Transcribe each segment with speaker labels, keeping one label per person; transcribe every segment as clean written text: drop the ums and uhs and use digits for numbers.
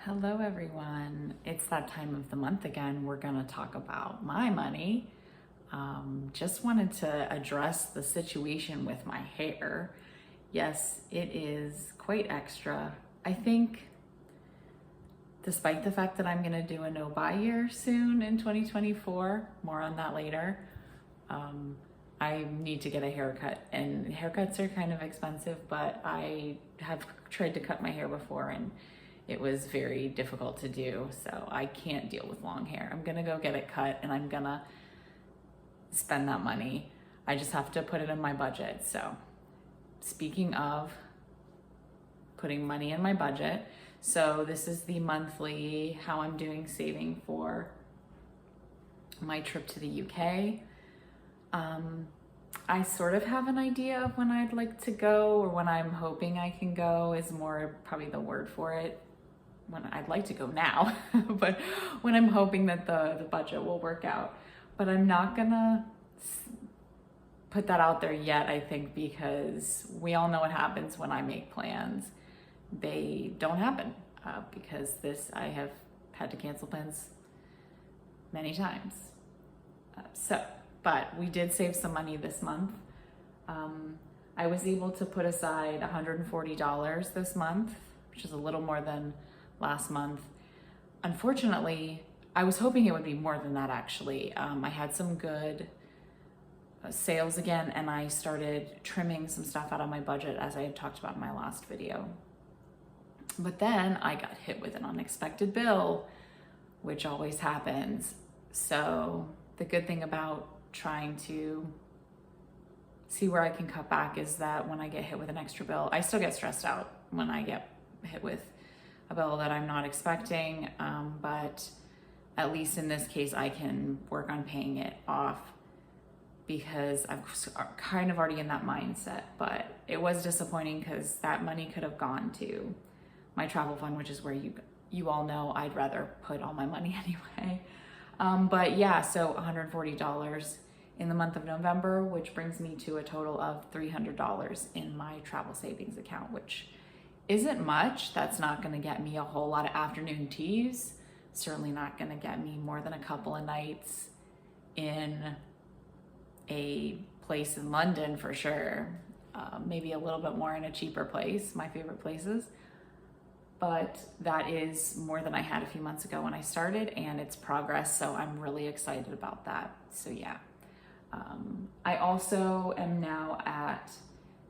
Speaker 1: Hello, everyone. It's that time of the month again. We're going to talk about my money. Just wanted to address the situation with my hair. Yes, it is quite extra. I think, despite the fact that I'm going to do a no buy year soon in 2024, more on that later, I need to get a haircut. And haircuts are kind of expensive, but I have tried to cut my hair before and it was very difficult to do, so I can't deal with long hair. I'm gonna go get it cut and I'm gonna spend that money. I just have to put it in my budget. So speaking of putting money in my budget, so this is the monthly how I'm doing saving for my trip to the UK. I sort of have an idea of when I'd like to go, or when I'm hoping I can go is more probably the word for it. When I'd like to go now, but when I'm hoping that the budget will work out. But I'm not gonna put that out there yet, I think, because we all know what happens when I make plans. They don't happen because I have had to cancel plans many times. But we did save some money this month. I was able to put aside $140 this month, which is a little more than last month. Unfortunately, I was hoping it would be more than that actually. I had some good sales again, and I started trimming some stuff out of my budget as I had talked about in my last video. But then I got hit with an unexpected bill, which always happens. So the good thing about trying to see where I can cut back is that when I get hit with an extra bill, I still get stressed out when I get hit with a bill that I'm not expecting, but at least in this case, I can work on paying it off because I'm kind of already in that mindset. But it was disappointing because that money could have gone to my travel fund, which is where you all know I'd rather put all my money anyway. But yeah, so $140 in the month of November, which brings me to a total of $300 in my travel savings account, which isn't much. That's not gonna get me a whole lot of afternoon teas. Certainly not gonna get me more than a couple of nights in a place in London for sure. Maybe a little bit more in a cheaper place, my favorite places. But that is more than I had a few months ago when I started, and it's progress, so I'm really excited about that. So yeah. I also am now at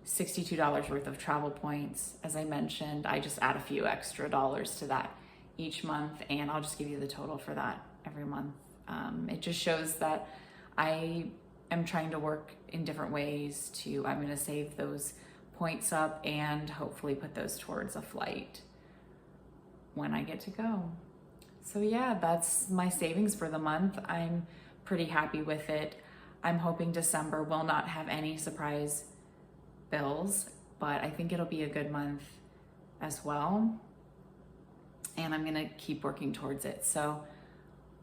Speaker 1: $62 worth of travel points. As I mentioned, I just add a few extra dollars to that each month, and I'll just give you the total for that every month. It just shows that I am trying to work in different ways I'm going to save those points up and hopefully put those towards a flight when I get to go. So yeah, that's my savings for the month. I'm pretty happy with it. I'm hoping December will not have any surprise bills, but I think it'll be a good month as well. And I'm gonna keep working towards it. So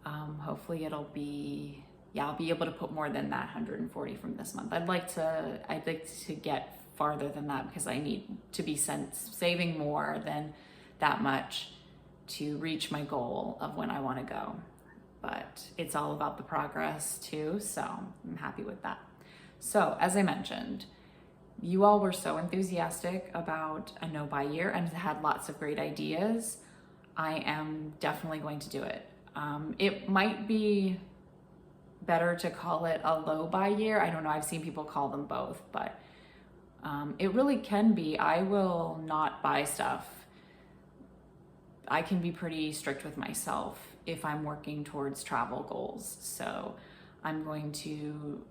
Speaker 1: hopefully I'll be able to put more than that 140 from this month. I'd like to get farther than that because I need to be saving more than that much to reach my goal of when I want to go. But it's all about the progress too, so I'm happy with that. So as I mentioned, you all were so enthusiastic about a no buy year and had lots of great ideas. I am definitely going to do it. It might be better to call it a low buy year. I don't know, I've seen people call them both, but it really can be. I will not buy stuff. I can be pretty strict with myself if I'm working towards travel goals. So I'm going to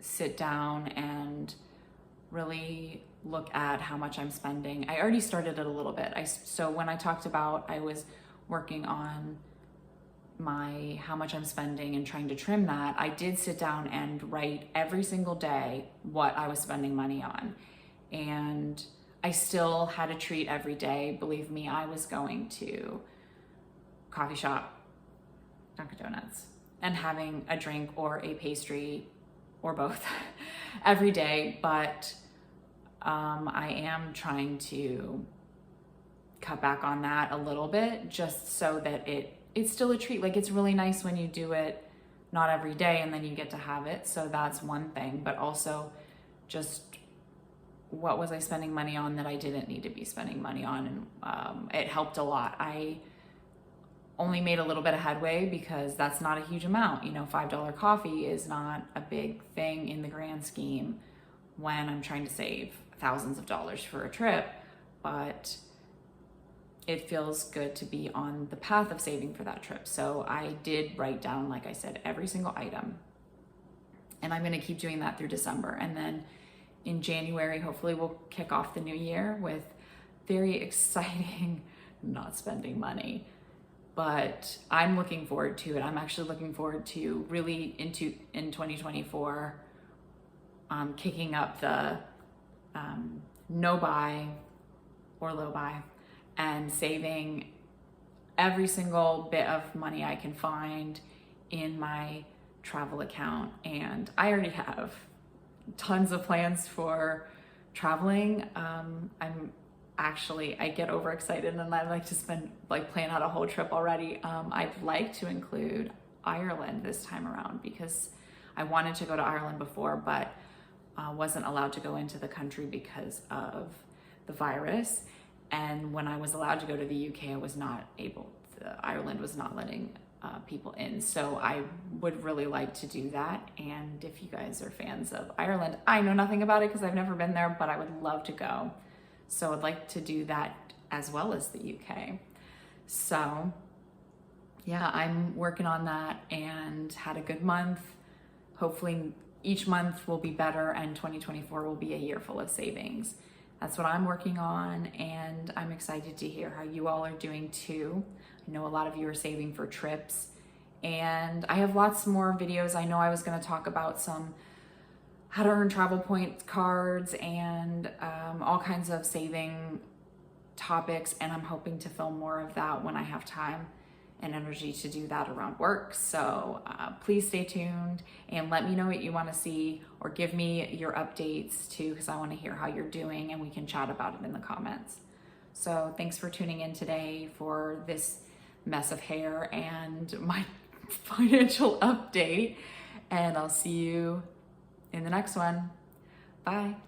Speaker 1: sit down and really look at how much I'm spending. I already started it a little bit. So when I talked about I was working on how much I'm spending and trying to trim that, I did sit down and write every single day what I was spending money on. And I still had a treat every day. Believe me, I was going to coffee shop, Dunkin' Donuts, and having a drink or a pastry or both every day. But I am trying to cut back on that a little bit, just so that it's still a treat. Like, it's really nice when you do it not every day and then you get to have it. So that's one thing, but also just what was I spending money on that I didn't need to be spending money on? And it helped a lot. I only made a little bit of headway because that's not a huge amount. You know, $5 coffee is not a big thing in the grand scheme when I'm trying to save thousands of dollars for a trip, but it feels good to be on the path of saving for that trip. So I did write down, like I said, every single item. And I'm gonna keep doing that through December. And then in January, hopefully we'll kick off the new year with very exciting not spending money. But I'm looking forward to it. I'm actually looking forward to really in 2024, kicking up the no buy or low buy and saving every single bit of money I can find in my travel account. And I already have tons of plans for traveling. I get overexcited and I like to plan out a whole trip already. I'd like to include Ireland this time around because I wanted to go to Ireland before, but wasn't allowed to go into the country because of the virus. And when I was allowed to go to the UK, I was not able to, Ireland was not letting people in. So I would really like to do that. And if you guys are fans of Ireland, I know nothing about it because I've never been there, but I would love to go. So I'd like to do that as well as the UK. So yeah, I'm working on that and had a good month. Hopefully each month will be better and 2024 will be a year full of savings. That's what I'm working on, and I'm excited to hear how you all are doing too. I know a lot of you are saving for trips, and I have lots more videos. I know I was going to talk about some how to earn travel point cards and all kinds of saving topics, and I'm hoping to film more of that when I have time and energy to do that around work. So please stay tuned and let me know what you want to see, or give me your updates too, because I want to hear how you're doing and we can chat about it in the comments. So thanks for tuning in today for this mess of hair and my financial update, and I'll see you in the next one. Bye.